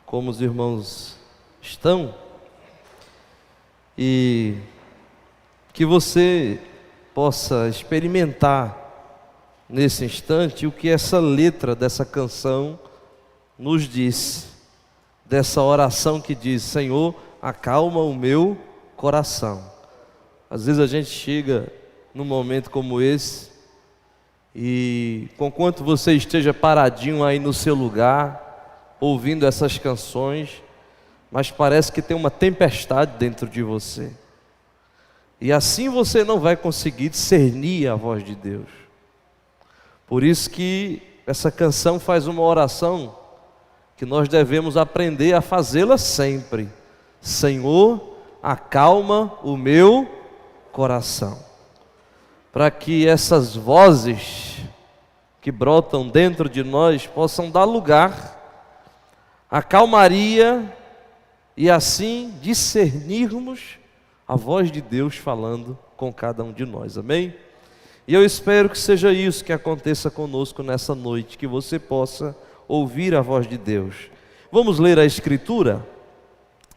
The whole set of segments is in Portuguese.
como os irmãos estão, e que você possa experimentar nesse instante o que essa letra dessa canção nos diz, dessa oração que diz: Senhor, acalma o meu coração. Às vezes a gente chega num momento como esse e, conquanto você esteja paradinho aí no seu lugar, ouvindo essas canções, mas parece que tem uma tempestade dentro de você, e assim você não vai conseguir discernir a voz de Deus. Por isso que essa canção faz uma oração que nós devemos aprender a fazê-la sempre: Senhor, acalma o meu coração. Para que essas vozes que brotam dentro de nós possam dar lugar à calmaria e assim discernirmos a voz de Deus falando com cada um de nós, amém? E eu espero que seja isso que aconteça conosco nessa noite, que você possa ouvir a voz de Deus. Vamos ler a Escritura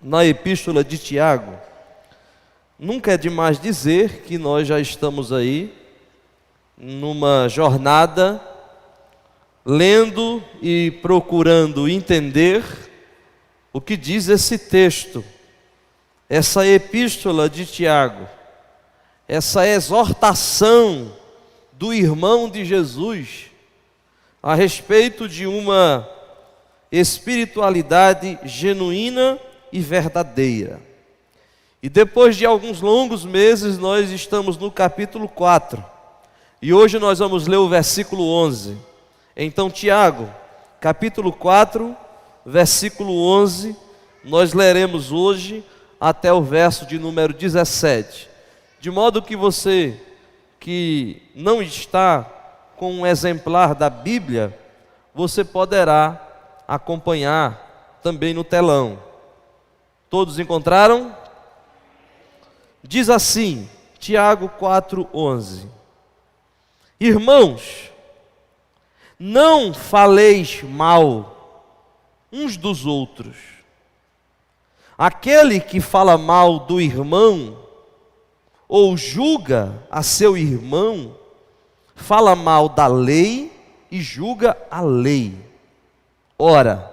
na Epístola de Tiago. Nunca é demais dizer que nós já estamos aí numa jornada, lendo e procurando entender o que diz esse texto, essa Epístola de Tiago, essa exortação do irmão de Jesus a respeito de uma espiritualidade genuína e verdadeira. E depois de alguns longos meses, nós estamos no capítulo 4. E hoje nós vamos ler o versículo 11. Então, Tiago, capítulo 4, versículo 11, nós leremos hoje até o verso de número 17. De modo que você que não está com um exemplar da Bíblia, você poderá acompanhar também no telão. Todos encontraram? Diz assim, Tiago 4:11: Irmãos, não faleis mal uns dos outros. Aquele que fala mal do irmão ou julga a seu irmão, fala mal da lei e julga a lei. Ora,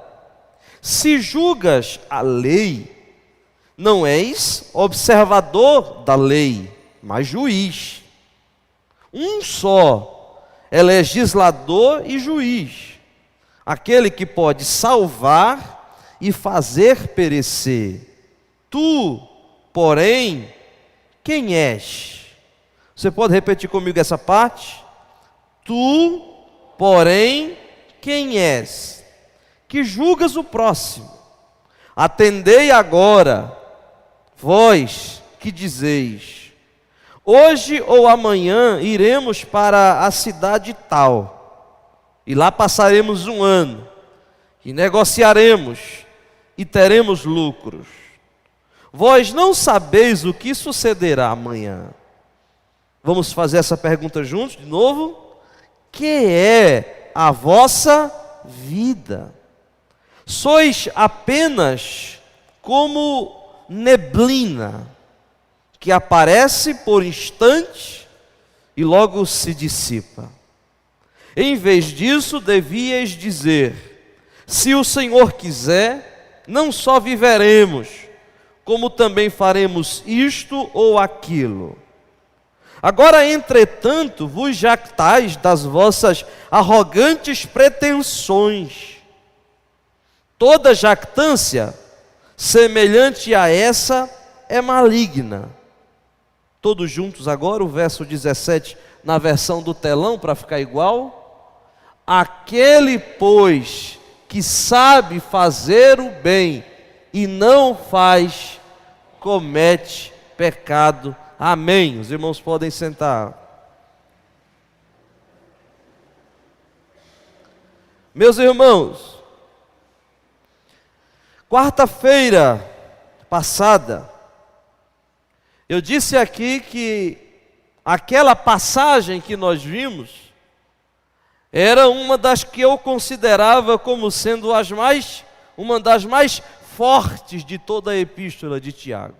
se julgas a lei, não és observador da lei, mas juiz. Um só é legislador e juiz, aquele que pode salvar e fazer perecer. Tu, porém, quem és? Você pode repetir comigo essa parte? Tu, porém, quem és? Que julgas o próximo. Atendei agora, vós que dizeis: hoje ou amanhã iremos para a cidade tal, e lá passaremos um ano, e negociaremos, e teremos lucros. Vós não sabeis o que sucederá amanhã. Vamos fazer essa pergunta juntos de novo? Que é a vossa vida? Sois apenas como neblina, que aparece por instantes e logo se dissipa. Em vez disso, devíeis dizer: se o Senhor quiser, não só viveremos, como também faremos isto ou aquilo. Agora, entretanto, vos jactais das vossas arrogantes pretensões. Toda jactância semelhante a essa é maligna. Todos juntos agora, o verso 17, na versão do telão, para ficar igual. Aquele, pois, que sabe fazer o bem e não faz, comete pecado. Amém. Os irmãos podem sentar. Meus irmãos, quarta-feira passada, eu disse aqui que aquela passagem que nós vimos era uma das que eu considerava como sendo as mais uma das mais fortes de toda a epístola de Tiago.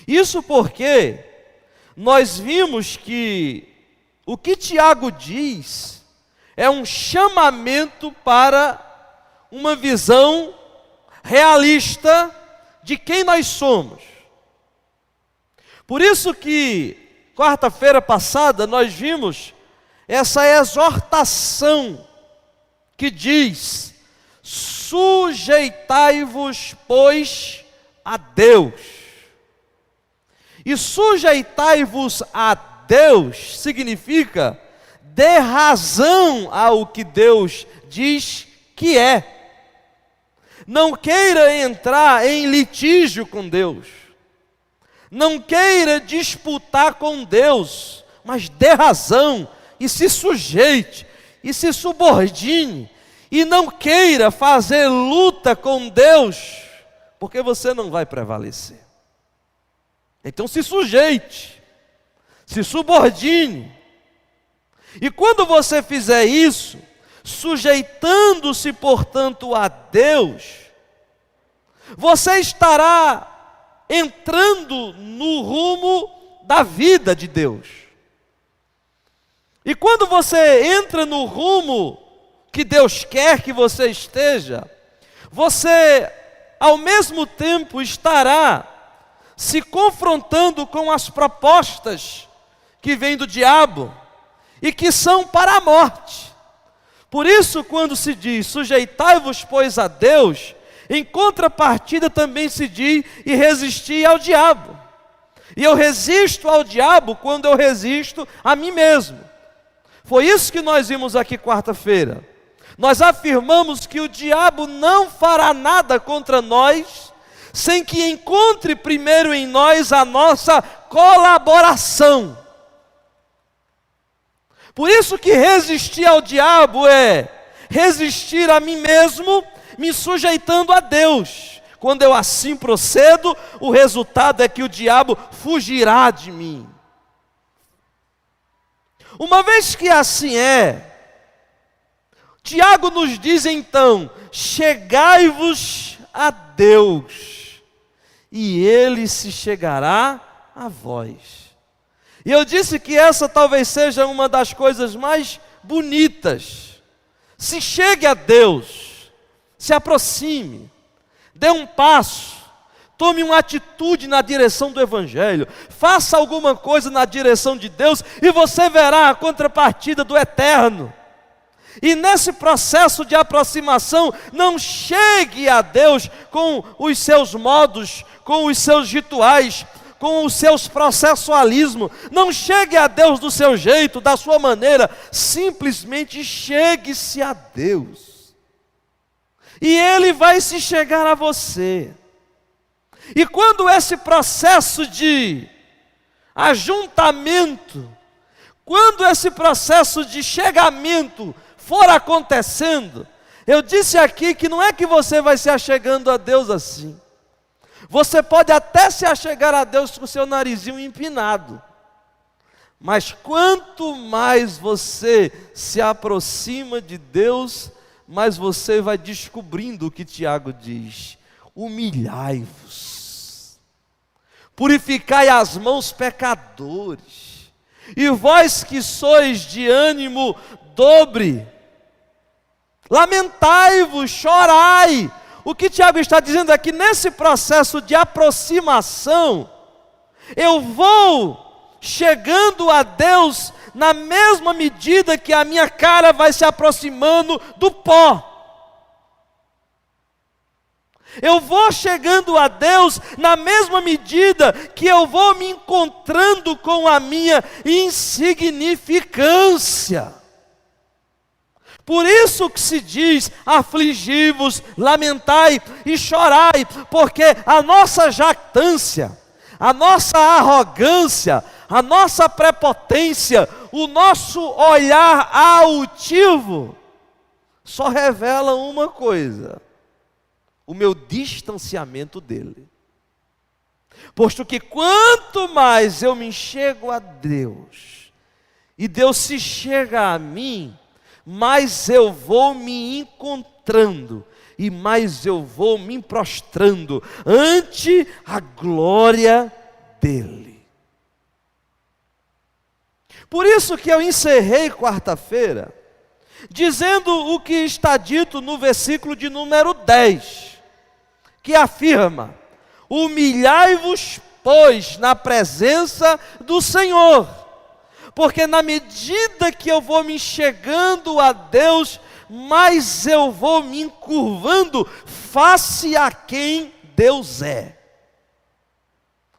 Isso porque nós vimos que o que Tiago diz é um chamamento para uma visão realista de quem nós somos. Por isso que quarta-feira passada nós vimos essa exortação que diz: sujeitai-vos, pois, a Deus. E sujeitai-vos a Deus significa dê razão ao que Deus diz que é. Não queira entrar em litígio com Deus. Não queira disputar com Deus, mas dê razão e se sujeite e se subordine. E não queira fazer luta com Deus, porque você não vai prevalecer. Então se sujeite, se subordine. E quando você fizer isso, sujeitando-se, portanto, a Deus, você estará entrando no rumo da vida de Deus. E quando você entra no rumo que Deus quer que você esteja, você, ao mesmo tempo, estará se confrontando com as propostas que vêm do diabo e que são para a morte. Por isso, quando se diz, sujeitai-vos, pois, a Deus, em contrapartida também se diz, e resisti ao diabo. E eu resisto ao diabo quando eu resisto a mim mesmo. Foi isso que nós vimos aqui quarta-feira. Nós afirmamos que o diabo não fará nada contra nós, sem que encontre primeiro em nós a nossa colaboração. Por isso que resistir ao diabo é resistir a mim mesmo, me sujeitando a Deus. Quando eu assim procedo, o resultado é que o diabo fugirá de mim. Uma vez que assim é, Tiago nos diz então: chegai-vos a Deus, e Ele se chegará a vós. E eu disse que essa talvez seja uma das coisas mais bonitas. Se chegue a Deus, se aproxime, dê um passo, tome uma atitude na direção do Evangelho, faça alguma coisa na direção de Deus, e você verá a contrapartida do eterno. E nesse processo de aproximação, não chegue a Deus com os seus modos, com os seus rituais, com os seus processualismos. Não chegue a Deus do seu jeito, da sua maneira. Simplesmente chegue-se a Deus. E Ele vai se chegar a você. E quando esse processo de ajuntamento, quando esse processo de chegamento for acontecendo, eu disse aqui que não é que você vai se achegando a Deus assim. Você pode até se achegar a Deus com o seu narizinho empinado. Mas quanto mais você se aproxima de Deus, mais você vai descobrindo o que Tiago diz: humilhai-vos, purificai as mãos, pecadores, e vós que sois de ânimo dobre, lamentai-vos, chorai. O que Tiago está dizendo é que nesse processo de aproximação, eu vou chegando a Deus na mesma medida que a minha cara vai se aproximando do pó. Eu vou chegando a Deus na mesma medida que eu vou me encontrando com a minha insignificância. Por isso que se diz: afligi-vos, lamentai e chorai, porque a nossa jactância, a nossa arrogância, a nossa prepotência, o nosso olhar altivo, só revela uma coisa: o meu distanciamento dele. Posto que quanto mais eu me chego a Deus, e Deus se chega a mim, mas eu vou me encontrando e mais eu vou me prostrando ante a glória dele. Por isso que eu encerrei quarta-feira dizendo o que está dito no versículo de número 10, que afirma: humilhai-vos, pois, na presença do Senhor, porque na medida que eu vou me chegando a Deus, mais eu vou me encurvando face a quem Deus é.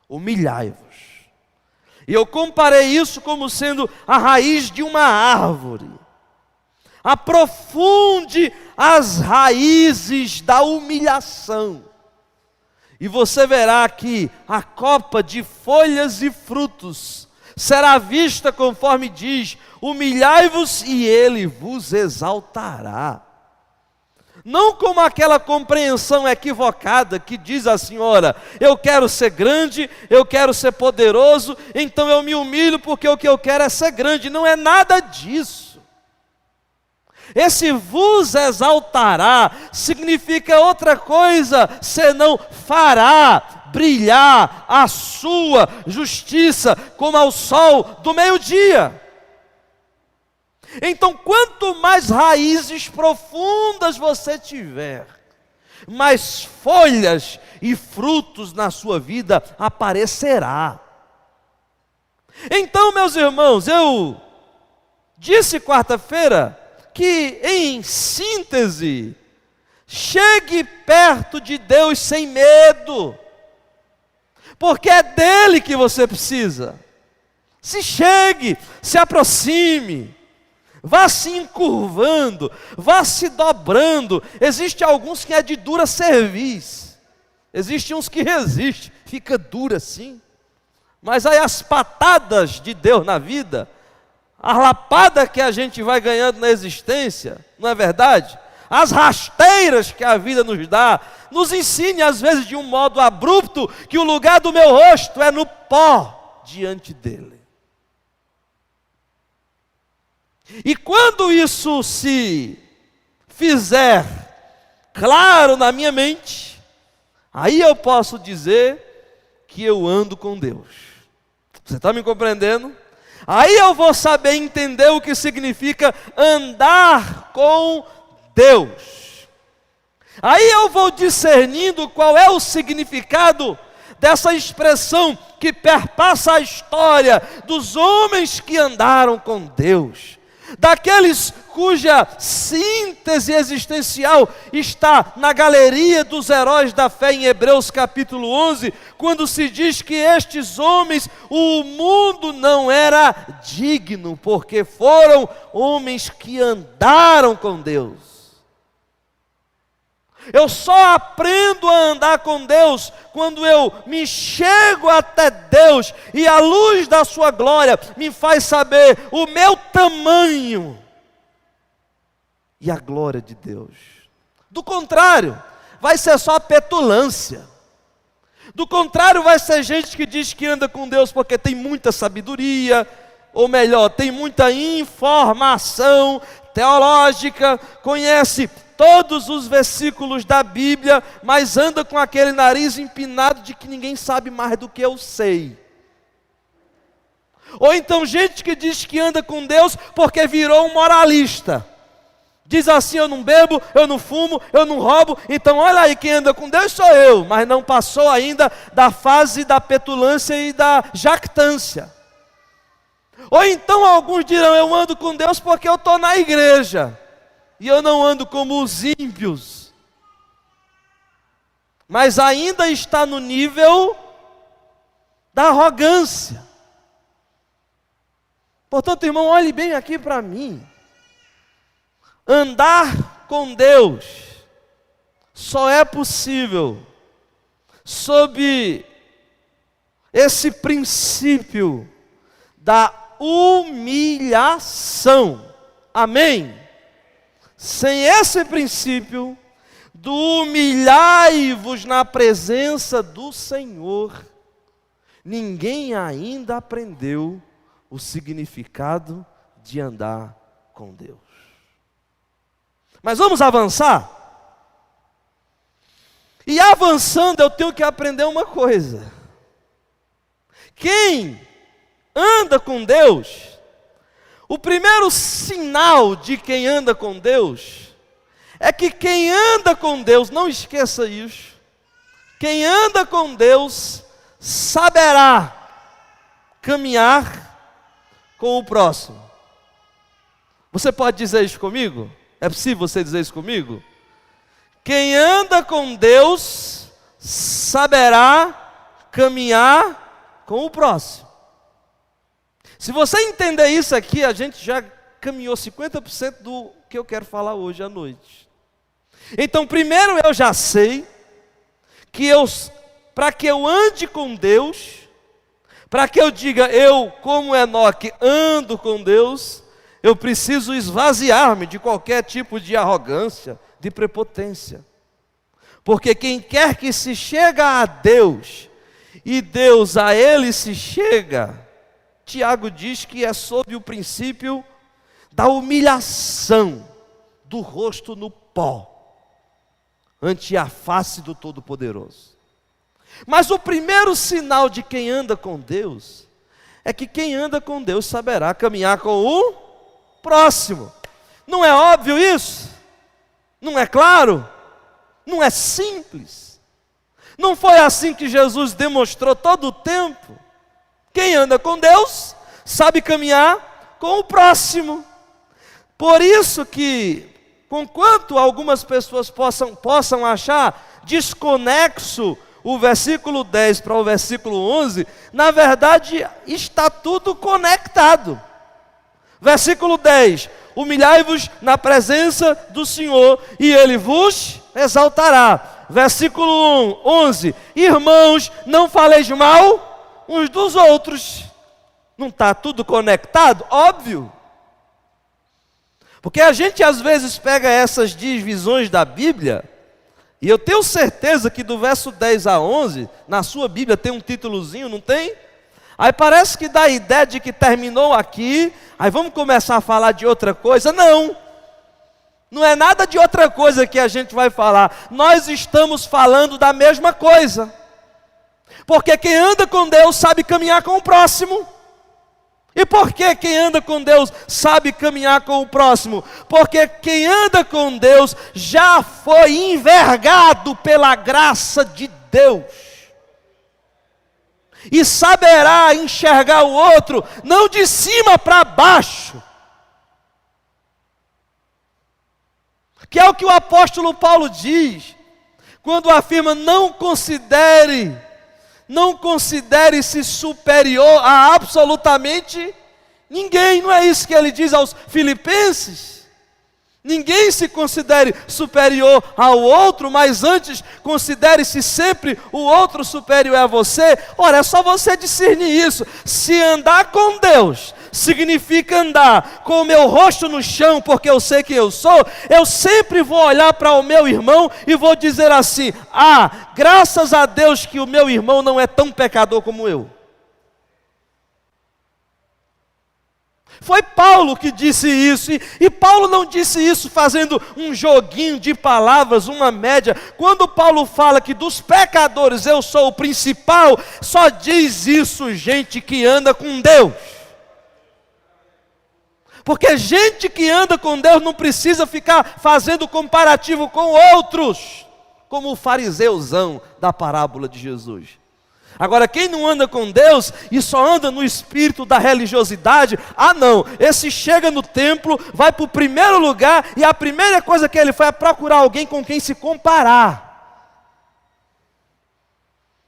Humilhai-vos. E eu comparei isso como sendo a raiz de uma árvore. Aprofunde as raízes da humilhação, e você verá que a copa de folhas e frutos será vista conforme diz: humilhai-vos e ele vos exaltará. Não como aquela compreensão equivocada que diz assim: ora, eu quero ser grande, eu quero ser poderoso, então eu me humilho porque o que eu quero é ser grande. Não é nada disso. Esse vos exaltará significa outra coisa senão fará brilhar a sua justiça como ao sol do meio-dia. Então, quanto mais raízes profundas você tiver, mais folhas e frutos na sua vida aparecerá. Então, meus irmãos, eu disse quarta-feira que, em síntese, chegue perto de Deus sem medo, porque é dele que você precisa. Se chegue, se aproxime, vá se encurvando, vá se dobrando. Existem alguns que é de dura cerviz, existem uns que resistem, fica duro assim, mas aí as patadas de Deus na vida, a lapada que a gente vai ganhando na existência, não é verdade? As rasteiras que a vida nos dá, nos ensine às vezes de um modo abrupto, que o lugar do meu rosto é no pó diante dele. E quando isso se fizer claro na minha mente, aí eu posso dizer que eu ando com Deus. Você está me compreendendo? Aí eu vou saber entender o que significa andar com Deus. Aí eu vou discernindo qual é o significado dessa expressão que perpassa a história dos homens que andaram com Deus, daqueles cuja síntese existencial está na galeria dos heróis da fé em Hebreus capítulo 11, quando se diz que estes homens, o mundo não era digno, porque foram homens que andaram com Deus. Eu só aprendo a andar com Deus quando eu me chego até Deus e a luz da sua glória me faz saber o meu tamanho e a glória de Deus. Do contrário, vai ser só petulância. Do contrário, vai ser gente que diz que anda com Deus porque tem muita sabedoria, ou melhor, tem muita informação teológica, conhece todos os versículos da Bíblia, mas anda com aquele nariz empinado de que ninguém sabe mais do que eu sei. Ou então gente que diz que anda com Deus porque virou um moralista. Diz assim: eu não bebo, eu não fumo, eu não roubo, então olha aí, quem anda com Deus sou eu, mas não passou ainda da fase da petulância e da jactância. Ou então alguns dirão: eu ando com Deus porque eu estou na igreja, e eu não ando como os ímpios, mas ainda está no nível da arrogância. Portanto, irmão, olhe bem aqui para mim. Andar com Deus só é possível sob esse princípio da humilhação. Amém? Sem esse princípio do humilhai-vos na presença do Senhor, ninguém ainda aprendeu o significado de andar com Deus. Mas vamos avançar? E avançando, eu tenho que aprender uma coisa. Quem anda com Deus, o primeiro sinal de quem anda com Deus, é que quem anda com Deus, não esqueça isso, quem anda com Deus saberá caminhar com o próximo. Você pode dizer isso comigo? É possível você dizer isso comigo? Quem anda com Deus saberá caminhar com o próximo. Se você entender isso aqui, a gente já caminhou 50% do que eu quero falar hoje à noite. Então, primeiro eu já sei que para que eu ande com Deus, para que eu diga, eu como Enoque ando com Deus, eu preciso esvaziar-me de qualquer tipo de arrogância, de prepotência. Porque quem quer que se chega a Deus, e Deus a ele se chega, Tiago diz que é sob o princípio da humilhação do rosto no pó, ante a face do Todo-Poderoso. Mas o primeiro sinal de quem anda com Deus, é que quem anda com Deus saberá caminhar com o próximo. Não é óbvio isso? Não é claro? Não é simples? Não foi assim que Jesus demonstrou todo o tempo? Quem anda com Deus sabe caminhar com o próximo. Por isso que, conquanto algumas pessoas possam achar desconexo o versículo 10 para o versículo 11, na verdade está tudo conectado. Versículo 10: humilhai-vos na presença do Senhor e Ele vos exaltará. Versículo 11: irmãos, não faleis mal uns dos outros. Não está tudo conectado? Óbvio. Porque a gente às vezes pega essas divisões da Bíblia, e eu tenho certeza que do verso 10 a 11, na sua Bíblia tem um títulozinho, não tem? Aí parece que dá a ideia de que terminou aqui, aí vamos começar a falar de outra coisa. Não, não é nada de outra coisa que a gente vai falar. Nós estamos falando da mesma coisa. Porque quem anda com Deus sabe caminhar com o próximo. E por que quem anda com Deus sabe caminhar com o próximo? Porque quem anda com Deus já foi envergado pela graça de Deus. E saberá enxergar o outro, não de cima para baixo. Que é o que o apóstolo Paulo diz, quando afirma, não considere-se superior a absolutamente ninguém. Não é isso que ele diz aos filipenses? Ninguém se considere superior ao outro, mas antes considere-se sempre o outro superior a você. Ora, é só você discernir isso. Se andar com Deus significa andar com o meu rosto no chão, porque eu sei quem eu sou, eu sempre vou olhar para o meu irmão e vou dizer assim: graças a Deus que o meu irmão não é tão pecador como eu. Foi Paulo que disse isso, e Paulo não disse isso fazendo um joguinho de palavras, uma média. Quando Paulo fala que dos pecadores eu sou o principal, só diz isso gente que anda com Deus. Porque gente que anda com Deus não precisa ficar fazendo comparativo com outros, como o fariseuzão da parábola de Jesus. Agora, quem não anda com Deus e só anda no espírito da religiosidade, não, esse chega no templo, vai para o primeiro lugar, e a primeira coisa que ele faz é procurar alguém com quem se comparar.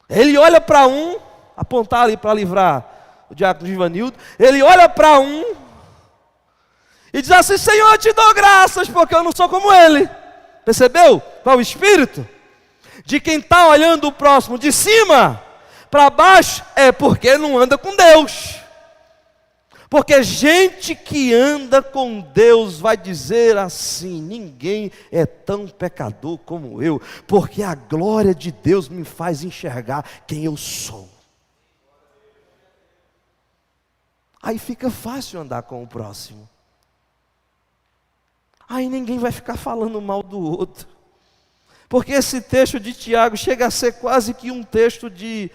Ele olha para um, apontar ali para livrar o diácono Givanildo, ele olha para um e diz assim: Senhor, eu te dou graças, porque eu não sou como ele. Percebeu qual é o espírito? De quem está olhando o próximo de cima para baixo, é porque não anda com Deus. Porque gente que anda com Deus vai dizer assim: ninguém é tão pecador como eu, porque a glória de Deus me faz enxergar quem eu sou. Aí fica fácil andar com o próximo. Aí ninguém vai ficar falando mal do outro. porque esse texto de Tiago chega a ser quase que um texto de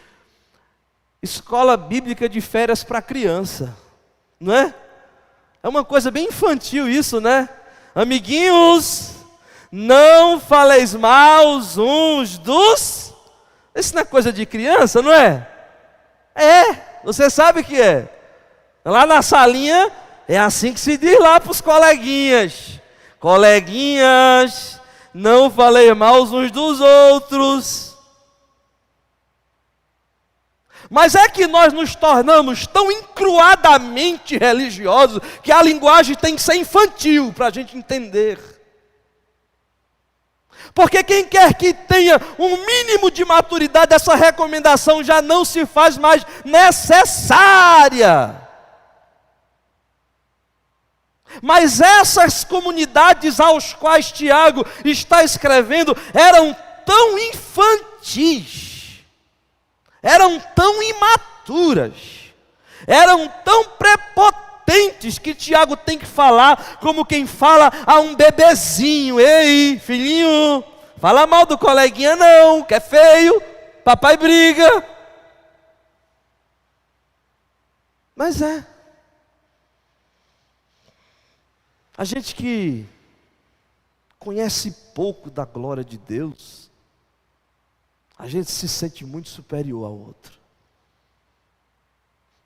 escola bíblica de férias para criança, não é? É uma coisa bem infantil isso, né? Amiguinhos, não faleis mal uns dos... Isso não é coisa de criança, não é? É, você sabe que é. Lá na salinha, é assim que se diz lá para os coleguinhas. Coleguinhas, não falei mal uns dos outros. Mas é que nós nos tornamos tão encruadamente religiosos que a linguagem tem que ser infantil para a gente entender. Porque quem quer que tenha um mínimo de maturidade, essa recomendação já não se faz mais necessária. Mas essas comunidades aos quais Tiago está escrevendo eram tão infantis, eram tão imaturas, eram tão prepotentes que Tiago tem que falar como quem fala a um bebezinho. Ei, filhinho, fala mal do coleguinha não, que é feio, papai briga. Mas a gente que conhece pouco da glória de Deus, a gente se sente muito superior ao outro.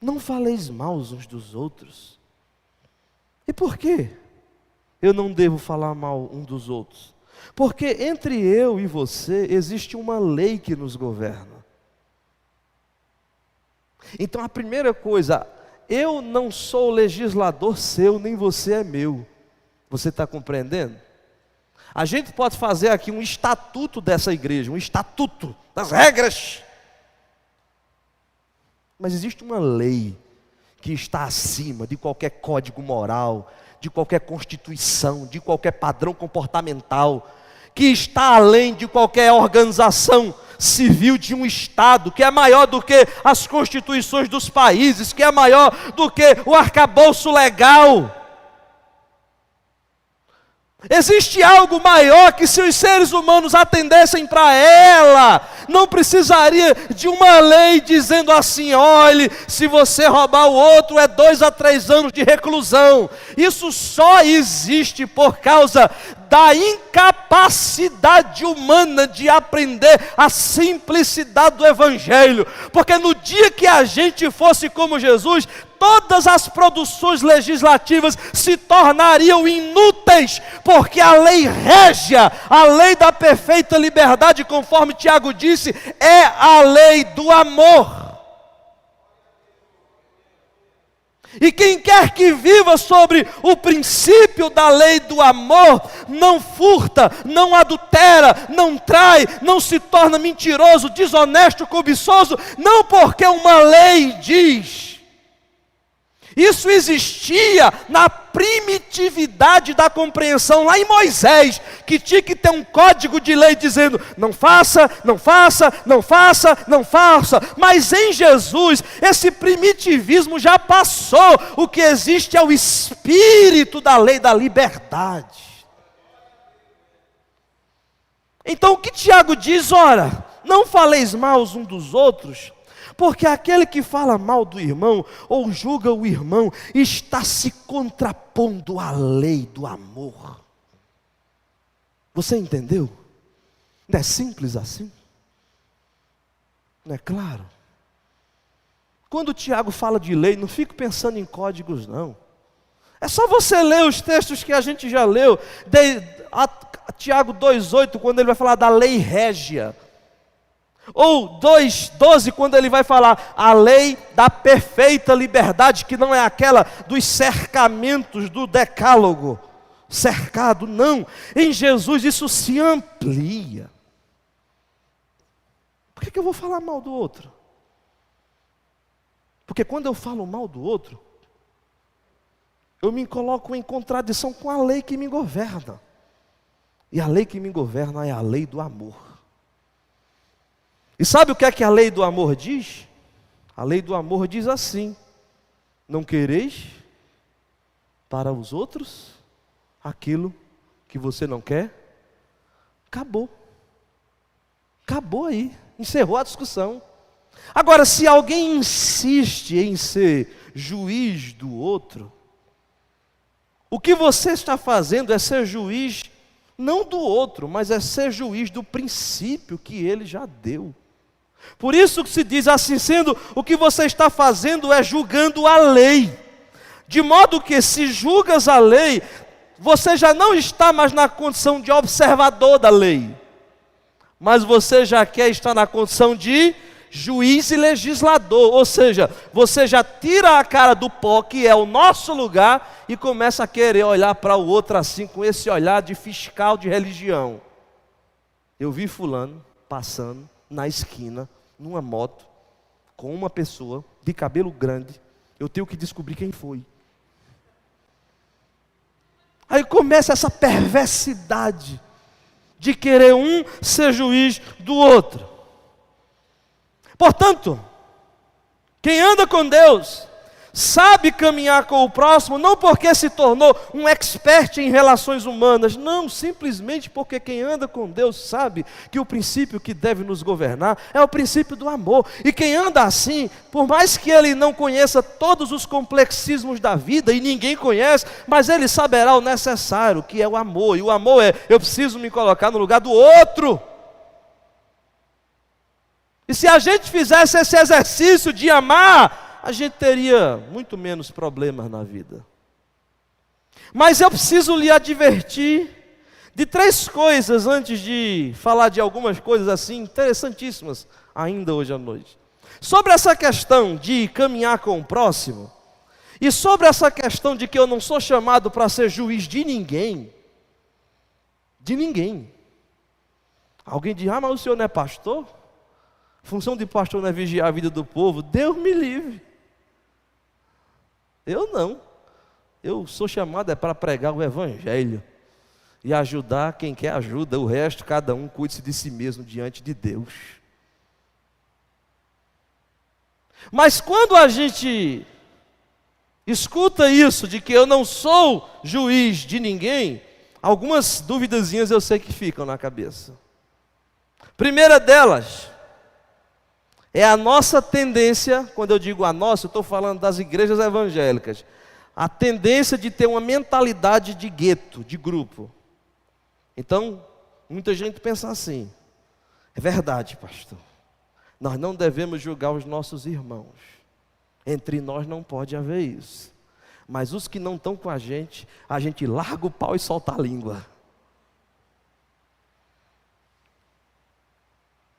Não faleis mal uns dos outros. E por quê eu não devo falar mal um dos outros? Porque entre eu e você existe uma lei que nos governa. Então a primeira coisa, eu não sou legislador seu, nem você é meu. Você está compreendendo? A gente pode fazer aqui um estatuto dessa igreja, um estatuto das regras. Mas existe uma lei que está acima de qualquer código moral, de qualquer constituição, de qualquer padrão comportamental, que está além de qualquer organização civil de um Estado, que é maior do que as constituições dos países, que é maior do que o arcabouço legal. Existe algo maior que, se os seres humanos atendessem para ela, não precisaria de uma lei dizendo assim: olhe, se você roubar o outro é 2 a 3 anos de reclusão. Isso só existe por causa da incapacidade humana de aprender a simplicidade do Evangelho. Porque no dia que a gente fosse como Jesus, todas as produções legislativas se tornariam inúteis, porque a lei régia, a lei da perfeita liberdade, conforme Tiago disse, é a lei do amor. E quem quer que viva sobre o princípio da lei do amor, não furta, não adultera, não trai, não se torna mentiroso, desonesto, cobiçoso, não porque uma lei diz. Isso existia na primitividade da compreensão lá em Moisés, que tinha que ter um código de lei dizendo: não faça, não faça, não faça, não faça. Mas em Jesus, esse primitivismo já passou. O que existe é o espírito da lei da liberdade. Então o que Tiago diz? Ora, não faleis mal uns dos outros, porque aquele que fala mal do irmão ou julga o irmão está se contrapondo à lei do amor. Você entendeu? Não é simples assim? Não é claro? Quando o Tiago fala de lei, não fico pensando em códigos não. É só você ler os textos que a gente já leu. Tiago 2,8, quando ele vai falar da lei régia. Ou 2,12, quando ele vai falar a lei da perfeita liberdade, que não é aquela dos cercamentos do decálogo, cercado, não. Em Jesus isso se amplia. Por que eu vou falar mal do outro? Porque quando eu falo mal do outro, eu me coloco em contradição com a lei que me governa. E a lei que me governa é a lei do amor. E sabe o que é que a lei do amor diz? A lei do amor diz assim: não quereis para os outros aquilo que você não quer. Acabou. Acabou aí, encerrou a discussão. Agora, se alguém insiste em ser juiz do outro, o que você está fazendo é ser juiz não do outro, mas é ser juiz do princípio que ele já deu. Por isso que se diz assim sendo, o que você está fazendo é julgando a lei. De modo que se julgas a lei, você já não está mais na condição de observador da lei, mas você já quer estar na condição de juiz e legislador, ou seja, você já tira a cara do pó, que é o nosso lugar, e começa a querer olhar para o outro assim, com esse olhar de fiscal de religião. Eu vi fulano passando na esquina, numa moto, com uma pessoa de cabelo grande, eu tenho que descobrir quem foi. Aí começa essa perversidade de querer um ser juiz do outro. Portanto, quem anda com Deus, sabe caminhar com o próximo, não porque se tornou um expert em relações humanas, não, simplesmente porque quem anda com Deus sabe que o princípio que deve nos governar é o princípio do amor. E quem anda assim, por mais que ele não conheça todos os complexismos da vida, e ninguém conhece, mas ele saberá o necessário, que é o amor. E o amor é, eu preciso me colocar no lugar do outro. E se a gente fizesse esse exercício de amar, a gente teria muito menos problemas na vida. Mas eu preciso lhe advertir de 3 coisas antes de falar de algumas coisas assim interessantíssimas ainda hoje à noite. Sobre essa questão de caminhar com o próximo, e sobre essa questão de que eu não sou chamado para ser juiz de ninguém. De ninguém. Alguém diz, mas o senhor não é pastor? A função de pastor não é vigiar a vida do povo? Deus me livre. Eu não. Eu sou chamado para pregar o evangelho e ajudar quem quer ajuda. O resto, cada um cuide-se de si mesmo diante de Deus. Mas quando a gente escuta isso, de que eu não sou juiz de ninguém, algumas duvidazinhas eu sei que ficam na cabeça. Primeira delas é a nossa tendência, quando eu digo a nossa, eu estou falando das igrejas evangélicas, a tendência de ter uma mentalidade de gueto, de grupo. Então, muita gente pensa assim, é verdade, pastor, nós não devemos julgar os nossos irmãos, entre nós não pode haver isso, mas os que não estão com a gente larga o pau e solta a língua.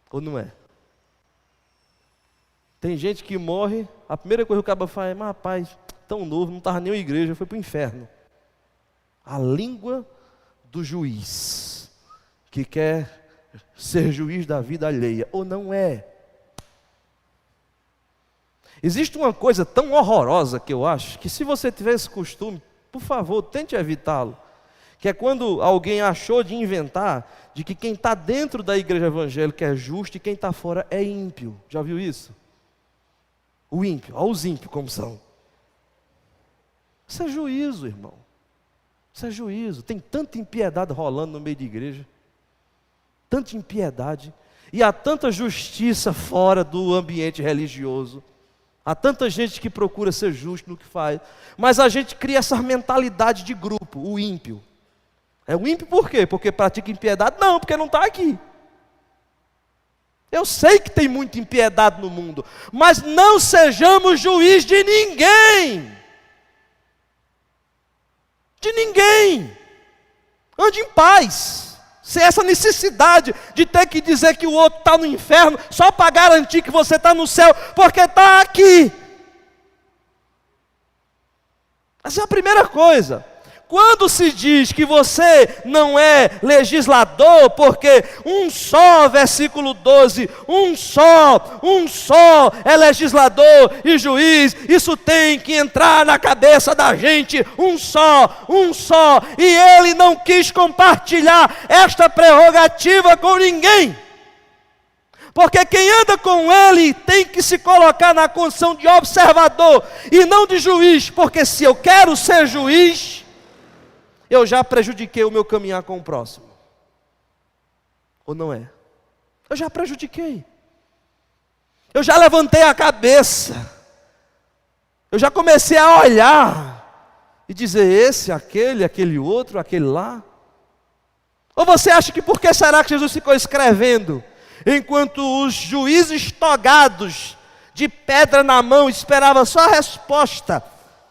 Ou não é? Tem gente que morre, a primeira coisa que o cara faz é, mas rapaz, tão novo, não estava nem na igreja, foi para o inferno. A língua do juiz, que quer ser juiz da vida alheia, ou não é. Existe uma coisa tão horrorosa que eu acho, que se você tiver esse costume, por favor, tente evitá-lo. Que é quando alguém achou de inventar, de que quem está dentro da igreja evangélica é justo e quem está fora é ímpio. Já viu isso? O ímpio, olha os ímpios como são. Isso é juízo, irmão. Isso é juízo. Tem tanta impiedade rolando no meio de igreja. Tanta impiedade. E há tanta justiça fora do ambiente religioso. Há tanta gente que procura ser justo no que faz. Mas a gente cria essa mentalidade de grupo, o ímpio. É o ímpio por quê? Porque pratica impiedade? Não, porque não está aqui. Eu sei que tem muita impiedade no mundo, mas não sejamos juiz de ninguém. De ninguém. Ande em paz. Sem essa necessidade de ter que dizer que o outro está no inferno, só para garantir que você está no céu, porque está aqui. Essa é a primeira coisa. Quando se diz que você não é legislador, porque um só, versículo 12, um só é legislador e juiz, isso tem que entrar na cabeça da gente, um só, e ele não quis compartilhar esta prerrogativa com ninguém. Porque quem anda com ele tem que se colocar na condição de observador e não de juiz, porque se eu quero ser juiz, eu já prejudiquei o meu caminhar com o próximo. Ou não é? Eu já prejudiquei. Eu já levantei a cabeça. Eu já comecei a olhar e dizer esse, aquele outro, aquele lá. Ou você acha que por que será que Jesus ficou escrevendo, enquanto os juízes togados, de pedra na mão, esperavam só a resposta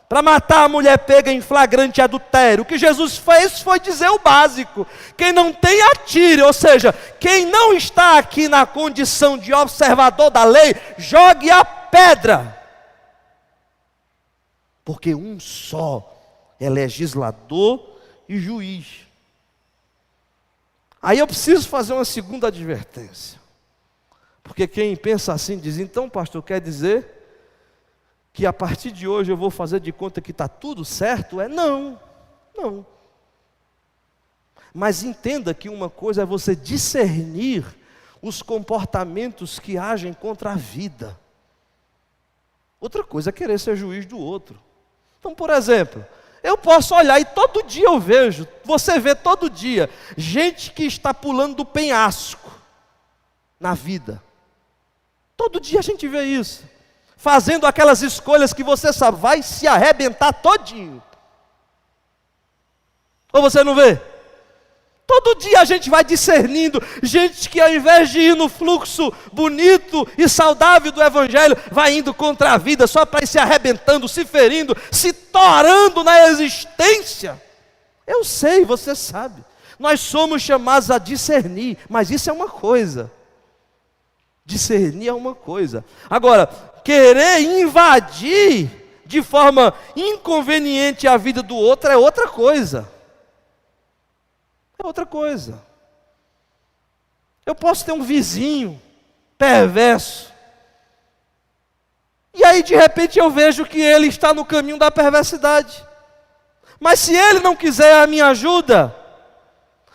para matar a mulher pega em flagrante adultério? O que Jesus fez foi dizer o básico: quem não tem, atire. Ou seja, quem não está aqui na condição de observador da lei, jogue a pedra. Porque um só é legislador e juiz. Aí eu preciso fazer uma segunda advertência. Porque quem pensa assim diz: então, pastor, quer dizer que a partir de hoje eu vou fazer de conta que está tudo certo? Não. Mas entenda que uma coisa é você discernir os comportamentos que agem contra a vida. Outra coisa é querer ser juiz do outro. Então, por exemplo, eu posso olhar e todo dia eu vejo, você vê todo dia, gente que está pulando do penhasco na vida. Todo dia a gente vê isso. Fazendo aquelas escolhas que você sabe, vai se arrebentar todinho. Ou você não vê? Todo dia a gente vai discernindo gente que, ao invés de ir no fluxo bonito e saudável do Evangelho, vai indo contra a vida só para ir se arrebentando, se ferindo, se torando na existência. Eu sei, você sabe. Nós somos chamados a discernir, mas isso é uma coisa. Discernir é uma coisa. Agora, querer invadir de forma inconveniente a vida do outro é outra coisa. É outra coisa. Eu posso ter um vizinho perverso, e aí de repente eu vejo que ele está no caminho da perversidade. Mas se ele não quiser a minha ajuda,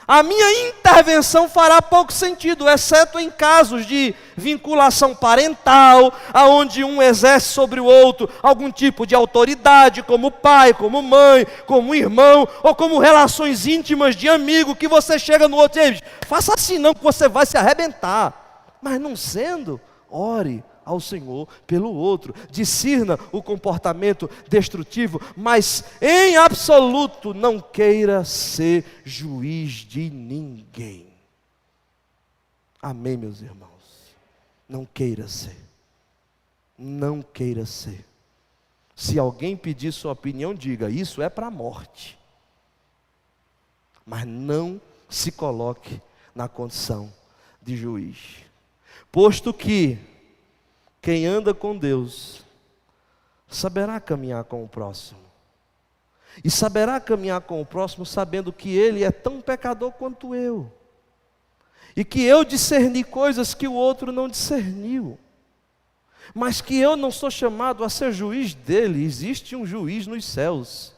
a minha intervenção fará pouco sentido, exceto em casos de vinculação parental, aonde um exerce sobre o outro algum tipo de autoridade, como pai, como mãe, como irmão, ou como relações íntimas de amigo, que você chega no outro e diz: faça assim não, que você vai se arrebentar. Mas não sendo, ore ao Senhor pelo outro, discirna o comportamento destrutivo, mas em absoluto não queira ser juiz de ninguém. Amém, meus irmãos? Não queira ser. Não queira ser. Se alguém pedir sua opinião, diga: isso é para a morte. Mas não se coloque na condição de juiz. Posto que quem anda com Deus saberá caminhar com o próximo. E saberá caminhar com o próximo sabendo que ele é tão pecador quanto eu. E que eu discerni coisas que o outro não discerniu. Mas que eu não sou chamado a ser juiz dele. Existe um juiz nos céus.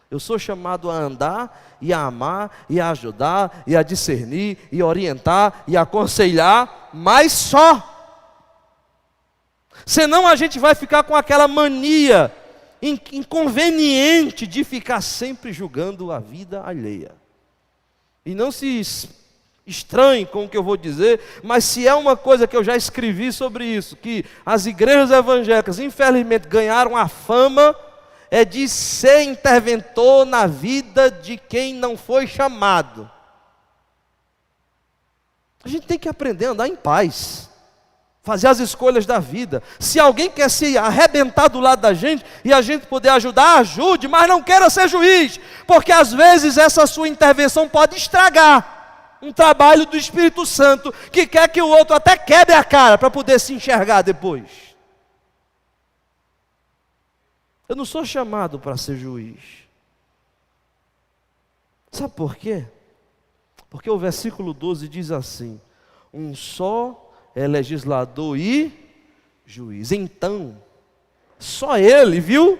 Eu sou chamado a andar e a amar e a ajudar e a discernir e orientar e aconselhar, mas só. Senão a gente vai ficar com aquela mania inconveniente de ficar sempre julgando a vida alheia. E não se estranhe com o que eu vou dizer, mas se é uma coisa que eu já escrevi sobre isso, que as igrejas evangélicas infelizmente ganharam a fama, é de ser interventor na vida de quem não foi chamado. A gente tem que aprender a andar em paz, fazer as escolhas da vida. Se alguém quer se arrebentar do lado da gente e a gente poder ajudar, ajude, mas não queira ser juiz, porque às vezes essa sua intervenção pode estragar um trabalho do Espírito Santo, que quer que o outro até quebre a cara para poder se enxergar depois. Eu não sou chamado para ser juiz. Sabe por quê? Porque o versículo 12 diz assim: um só é legislador e juiz. Então, só ele, viu?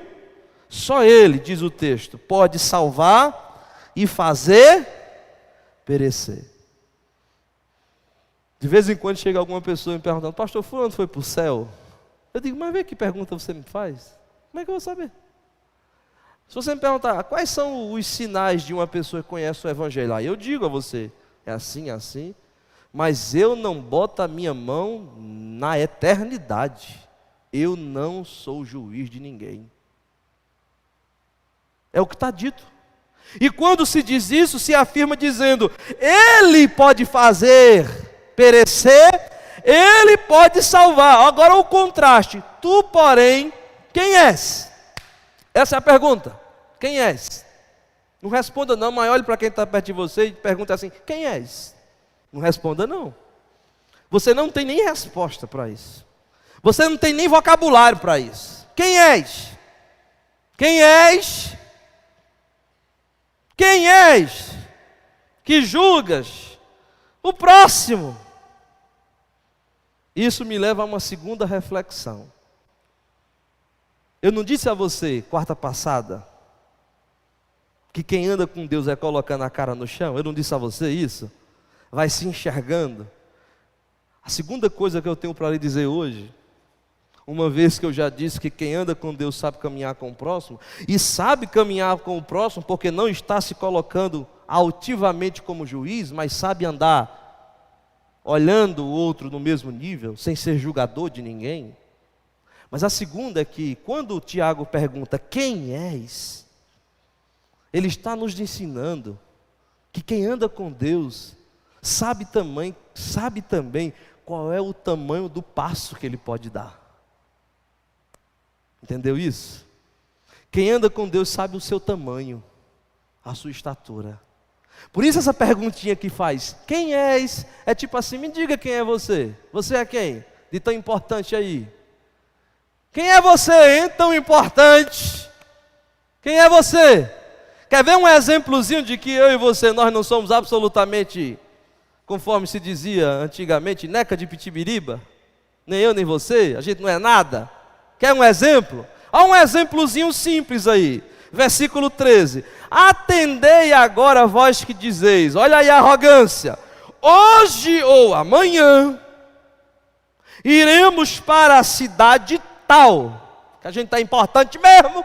Só ele, diz o texto, pode salvar e fazer perecer. De vez em quando chega alguma pessoa me perguntando: pastor, fulano foi para o céu? Eu digo: mas vê que pergunta você me faz? Como é que eu vou saber? Se você me perguntar quais são os sinais de uma pessoa que conhece o Evangelho, aí eu digo a você: é assim, assim. mas eu não boto a minha mão na eternidade. Eu não sou juiz de ninguém. É o que está dito. E quando se diz isso, se afirma dizendo: Ele pode fazer perecer, Ele pode salvar. Agora o contraste: tu, porém, quem és? Essa é a pergunta. Quem és? Não responda não, mas olhe para quem está perto de você e pergunta assim: quem és? Não responda não. Você não tem nem resposta para isso. Você não tem nem vocabulário para isso. Quem és? Quem és? Quem és que julgas o próximo? Isso me leva a uma segunda reflexão. Eu não disse a você, quarta passada, que quem anda com Deus é colocando a cara no chão? Eu não disse a você isso? Vai se enxergando. A segunda coisa que eu tenho para lhe dizer hoje, uma vez que eu já disse que quem anda com Deus sabe caminhar com o próximo, e sabe caminhar com o próximo porque não está se colocando altivamente como juiz, mas sabe andar olhando o outro no mesmo nível, sem ser julgador de ninguém. Mas a segunda é que, quando o Tiago pergunta, quem és? Ele está nos ensinando que quem anda com Deus sabe também qual é o tamanho do passo que ele pode dar. Entendeu isso? Quem anda com Deus sabe o seu tamanho, a sua estatura. Por isso essa perguntinha que faz, quem és? É tipo assim, me diga quem é você. Você é quem? De tão importante aí. Quem é você, hein? Tão importante. Quem é você? Quer ver um exemplozinho de que eu e você, nós não somos absolutamente, conforme se dizia antigamente, neca de pitibiriba? Nem eu, nem você, a gente não é nada. Quer um exemplo? Olha um exemplozinho simples aí. Versículo 13. Atendei agora vós que dizeis, olha aí a arrogância. Hoje ou amanhã, iremos para a cidade tal, que a gente está importante mesmo.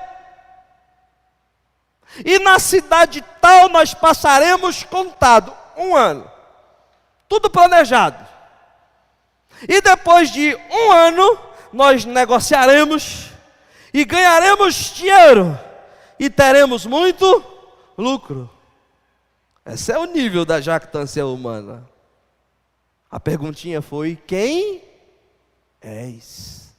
E na cidade tal nós passaremos contado 1 ano. Tudo planejado. E depois de 1 ano, nós negociaremos e ganharemos dinheiro e teremos muito lucro. Esse é o nível da jactância humana. A perguntinha foi: quem és?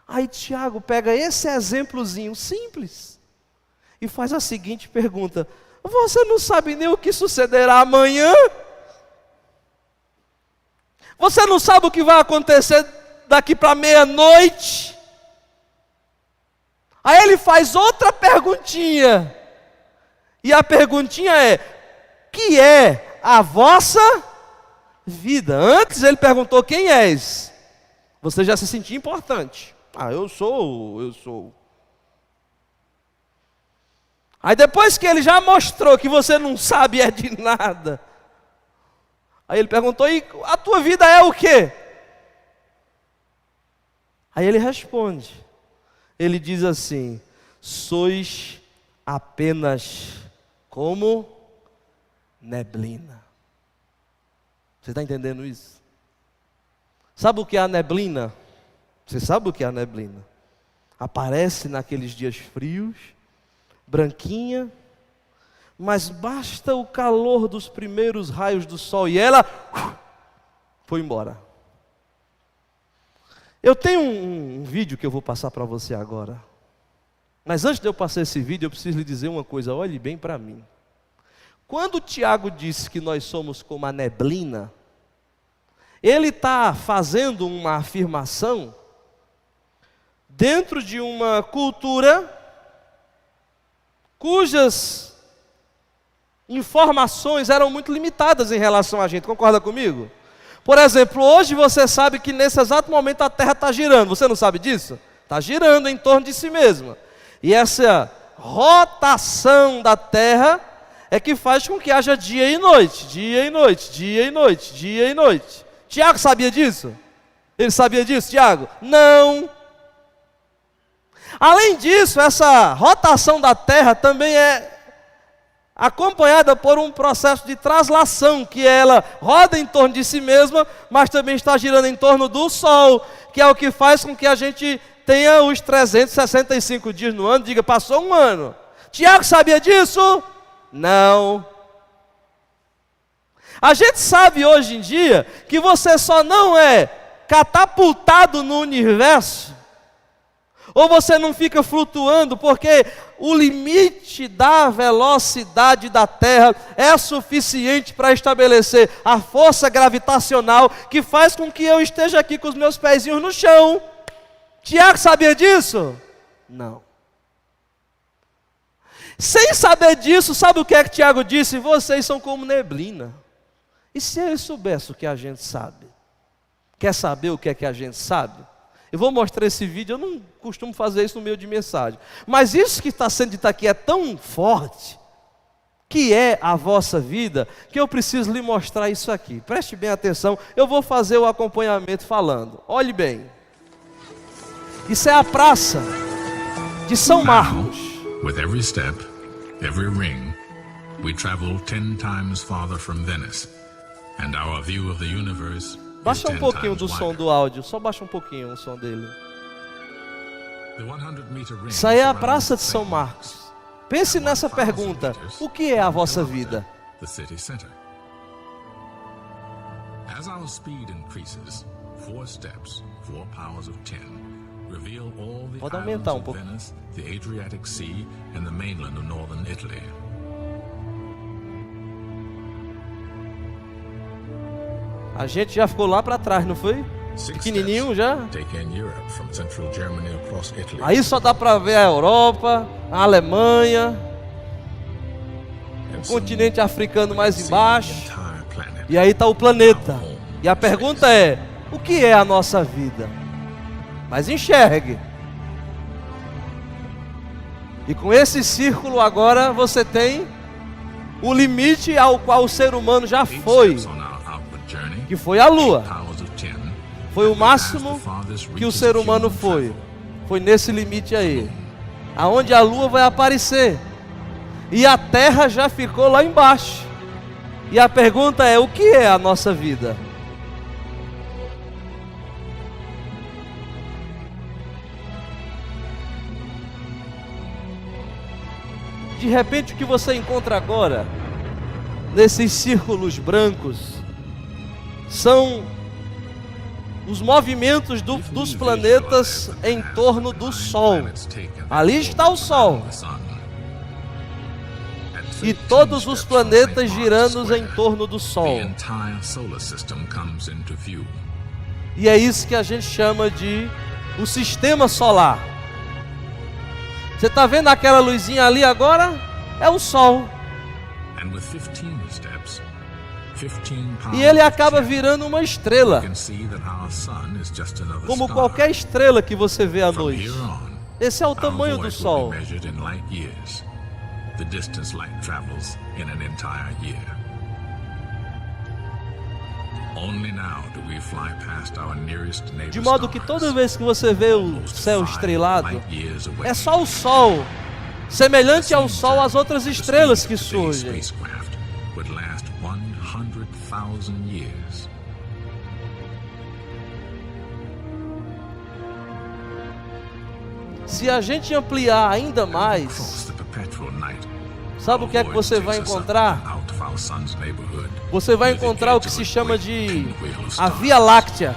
Aí Tiago pega esse exemplozinho simples e faz a seguinte pergunta: você não sabe nem o que sucederá amanhã? Você não sabe o que vai acontecer daqui para meia-noite? Aí ele faz outra perguntinha. E a perguntinha é: que é a vossa vida? Antes ele perguntou: quem és? Você já se sentia importante. Ah, eu sou. Aí depois que ele já mostrou que você não sabe é de nada, aí ele perguntou: e a tua vida é o quê? Aí ele responde, ele diz assim: sois apenas como neblina. Você está entendendo isso? Sabe o que é a neblina? Você sabe o que é a neblina? Aparece naqueles dias frios, branquinha, mas basta o calor dos primeiros raios do sol e ela foi embora. Eu tenho um vídeo que eu vou passar para você agora. Mas antes de eu passar esse vídeo, eu preciso lhe dizer uma coisa, olhe bem para mim. Quando o Tiago disse que nós somos como a neblina, ele está fazendo uma afirmação dentro de uma cultura cujas informações eram muito limitadas em relação a gente, concorda comigo? Por exemplo, hoje você sabe que nesse exato momento a Terra está girando, você não sabe disso? Está girando em torno de si mesma. E essa rotação da Terra é que faz com que haja dia e noite, dia e noite, dia e noite, dia e noite. Tiago sabia disso? Ele sabia disso, Tiago? Não. Além disso, essa rotação da Terra também é acompanhada por um processo de translação, que ela roda em torno de si mesma, mas também está girando em torno do Sol, que é o que faz com que a gente tenha os 365 dias no ano. Diga, passou um ano. Tiago sabia disso? Não. A gente sabe hoje em dia que você só não é catapultado no universo, ou você não fica flutuando, porque o limite da velocidade da Terra é suficiente para estabelecer a força gravitacional que faz com que eu esteja aqui com os meus pezinhos no chão. Tiago sabia disso? Não. Sem saber disso, sabe o que é que Tiago disse? Vocês são como neblina. E se ele soubesse o que a gente sabe? Quer saber o que é que a gente sabe? Eu vou mostrar esse vídeo, eu não costumo fazer isso no meio de mensagem. Mas isso que está sendo dito aqui é tão forte, que é a vossa vida, que eu preciso lhe mostrar isso aqui. Preste bem atenção, eu vou fazer o acompanhamento falando. Olhe bem. Isso é a praça de São Marcos. With every step, every ring, we travel 10 times farther from Venice, and our view of the universe. Baixa um pouquinho do som do áudio, só baixa um pouquinho o som dele. Isso aí é a praça de São Marcos. Pense nessa pergunta: o que é a vossa vida? Pode aumentar um pouco. A gente já ficou lá para trás, não foi? Pequenininho já. Aí só dá para ver a Europa, a Alemanha, o continente africano mais embaixo. E aí está o planeta. E a pergunta é: o que é a nossa vida? Mas enxergue. E com esse círculo agora você tem o limite ao qual o ser humano já foi, que foi a Lua. Foi o máximo que o ser humano foi. Foi nesse limite aí, aonde a Lua vai aparecer. E a Terra já ficou lá embaixo. E a pergunta é: o que é a nossa vida? De repente o que você encontra agora, nesses círculos brancos, são os movimentos dos planetas em torno do Sol. Ali está o Sol. E todos os planetas girando em torno do Sol. E é isso que a gente chama de o sistema solar. Você está vendo aquela luzinha ali agora? É o Sol. E ele acaba virando uma estrela, como qualquer estrela que você vê à noite. Esse é o tamanho do Sol. De modo que toda vez que você vê o céu estrelado, é só o Sol, semelhante ao Sol, as outras estrelas que surgem. Se a gente ampliar ainda mais, sabe o que é que você vai encontrar? Você vai encontrar o que se chama de a Via Láctea,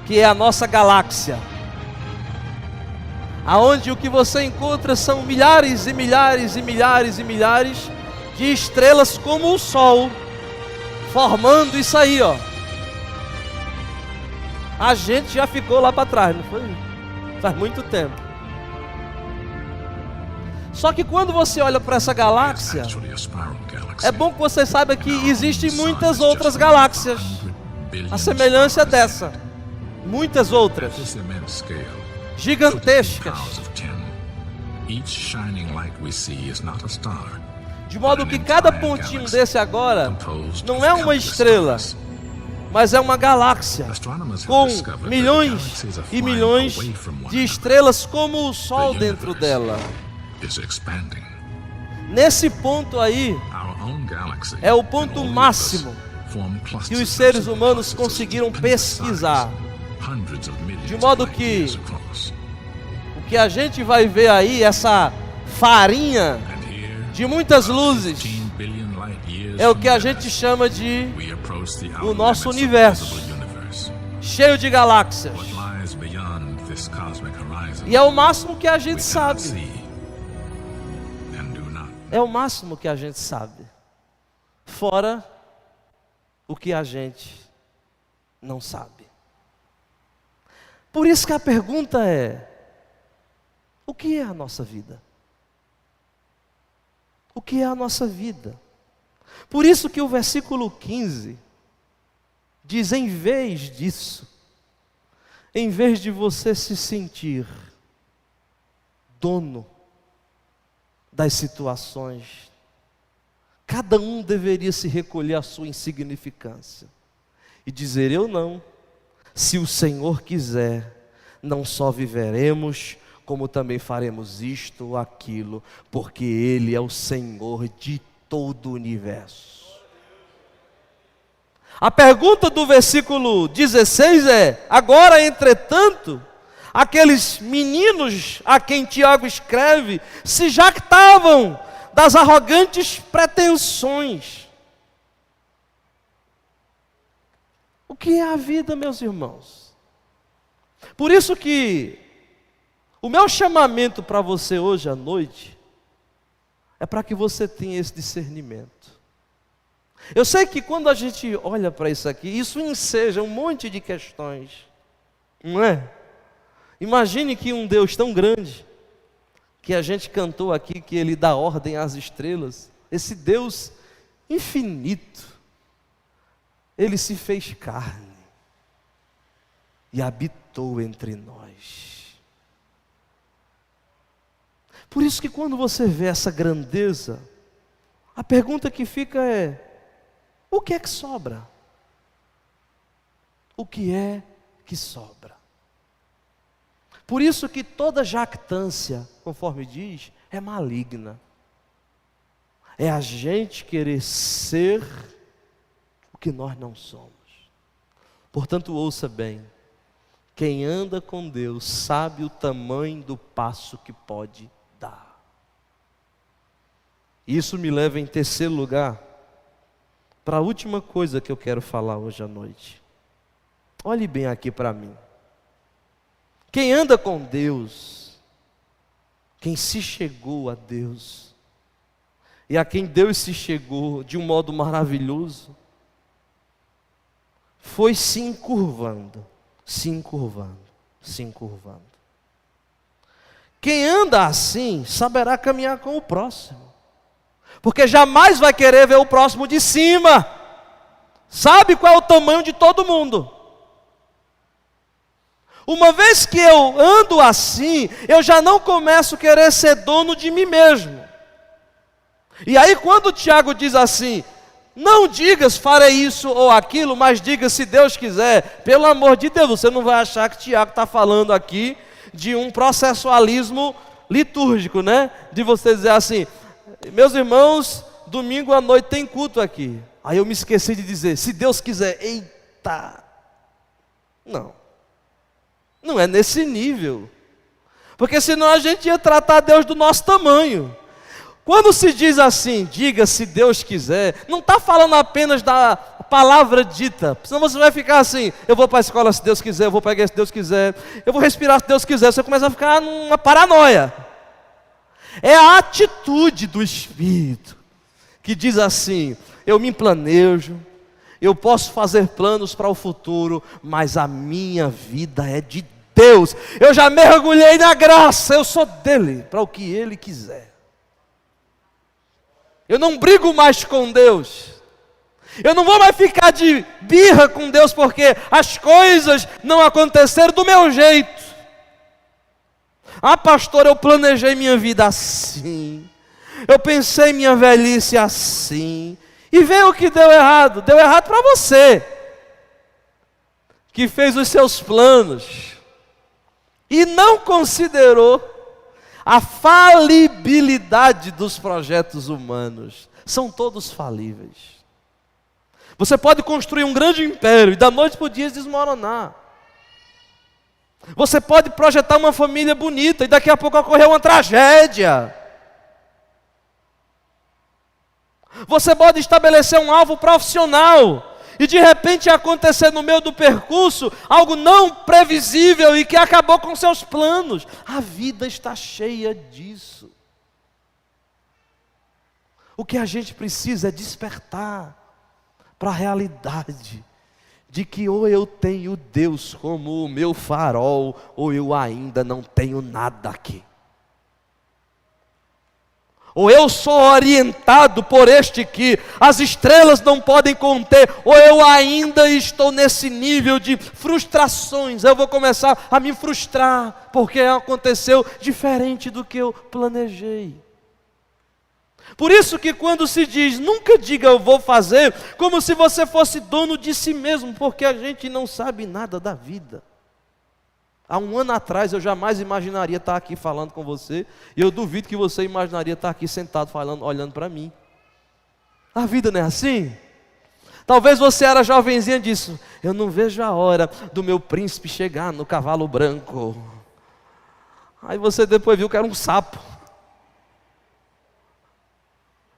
que é a nossa galáxia. Aonde o que você encontra são milhares e milhares e milhares e milhares de estrelas como o Sol, formando isso aí, ó. A gente já ficou lá para trás, não foi? Faz muito tempo. Só que quando você olha para essa galáxia, é bom que você saiba que existem muitas outras galáxias, a semelhança dessa, muitas outras, gigantescas, de modo que cada pontinho desse agora não é uma estrela, mas é uma galáxia com milhões e milhões de estrelas como o Sol dentro dela. Nesse ponto aí, Our own galaxy é o and ponto all the máximo universe form clusters que os of seres simple humanos particles conseguiram dependent size, pesquisar. hundreds of millions De modo of que light-years across. o que a gente vai ver aí, essa farinha And here, de muitas luzes, 15 billion light-years é o from que a Venice, gente chama de we approach the o outer nosso limits of the universo, visible universe. cheio de galáxias. What lies beyond this cosmic horizon, E é o máximo que a we gente cannot sabe. see and do not. É o máximo que a gente sabe. Fora o que a gente não sabe. Por isso que a pergunta é: o que é a nossa vida? O que é a nossa vida? Por isso que o versículo 15 diz: em vez disso, em vez de você se sentir dono das situações, cada um deveria se recolher à sua insignificância e dizer: eu não. Se o Senhor quiser, não só viveremos, como também faremos isto ou aquilo, porque Ele é o Senhor de todo o universo. A pergunta do versículo 16 é: agora, entretanto, aqueles meninos a quem Tiago escreve se jactavam das arrogantes pretensões. O que é a vida, meus irmãos? Por isso que o meu chamamento para você hoje à noite é para que você tenha esse discernimento. Eu sei que quando a gente olha para isso aqui, isso enseja um monte de questões, não é? Imagine que um Deus tão grande, que a gente cantou aqui, que Ele dá ordem às estrelas, esse Deus infinito, Ele se fez carne e habitou entre nós. Por isso que quando você vê essa grandeza, a pergunta que fica é: o que é que sobra? O que é que sobra? Por isso que toda jactância, conforme diz, é maligna. É a gente querer ser o que nós não somos. Portanto, ouça bem: quem anda com Deus sabe o tamanho do passo que pode dar. Isso me leva em terceiro lugar para a última coisa que eu quero falar hoje à noite. Olhe bem aqui para mim. Quem anda com Deus, quem se chegou a Deus, e a quem Deus se chegou de um modo maravilhoso, foi se encurvando, se encurvando, se encurvando. Quem anda assim, saberá caminhar com o próximo, porque jamais vai querer ver o próximo de cima. Sabe qual é o tamanho de todo mundo. Uma vez que eu ando assim, eu já não começo a querer ser dono de mim mesmo. E aí quando o Tiago diz assim: não digas farei isso ou aquilo, mas diga se Deus quiser. Pelo amor de Deus, você não vai achar que Tiago está falando aqui de um processualismo litúrgico, né? De você dizer assim: meus irmãos, domingo à noite tem culto aqui. Aí eu me esqueci de dizer, se Deus quiser. Eita! Não é nesse nível. Porque senão a gente ia tratar Deus do nosso tamanho. Quando se diz assim, diga se Deus quiser, não está falando apenas da palavra dita. Senão você vai ficar assim: eu vou para a escola se Deus quiser, eu vou para a igreja se Deus quiser, eu vou respirar se Deus quiser. Você começa a ficar numa paranoia. É a atitude do Espírito que diz assim: eu me planejo, eu posso fazer planos para o futuro, mas a minha vida é de Deus. Eu já mergulhei na graça, eu sou dele, para o que Ele quiser. Eu não brigo mais com Deus. Eu não vou mais ficar de birra com Deus porque as coisas não aconteceram do meu jeito. Ah, pastor, eu planejei minha vida assim. Eu pensei minha velhice assim. E veio o que deu errado. Deu errado para você, que fez os seus planos e não considerou a falibilidade dos projetos humanos. São todos falíveis. Você pode construir um grande império e da noite para o dia desmoronar. Você pode projetar uma família bonita e daqui a pouco ocorrer uma tragédia. Você pode estabelecer um alvo profissional e de repente acontecer no meio do percurso algo não previsível e que acabou com seus planos. A vida está cheia disso. O que a gente precisa é despertar para a realidade de que ou eu tenho Deus como o meu farol, ou eu ainda não tenho nada aqui. Ou eu sou orientado por este que as estrelas não podem conter, ou eu ainda estou nesse nível de frustrações. Eu vou começar a me frustrar, porque aconteceu diferente do que eu planejei. Por isso que quando se diz, nunca diga eu vou fazer, como se você fosse dono de si mesmo, porque a gente não sabe nada da vida. Há um ano atrás eu jamais imaginaria estar aqui falando com você, e eu duvido que você imaginaria estar aqui sentado falando, olhando para mim. A vida não é assim? Talvez você era jovenzinha disso, eu não vejo a hora do meu príncipe chegar no cavalo branco. Aí você depois viu que era um sapo.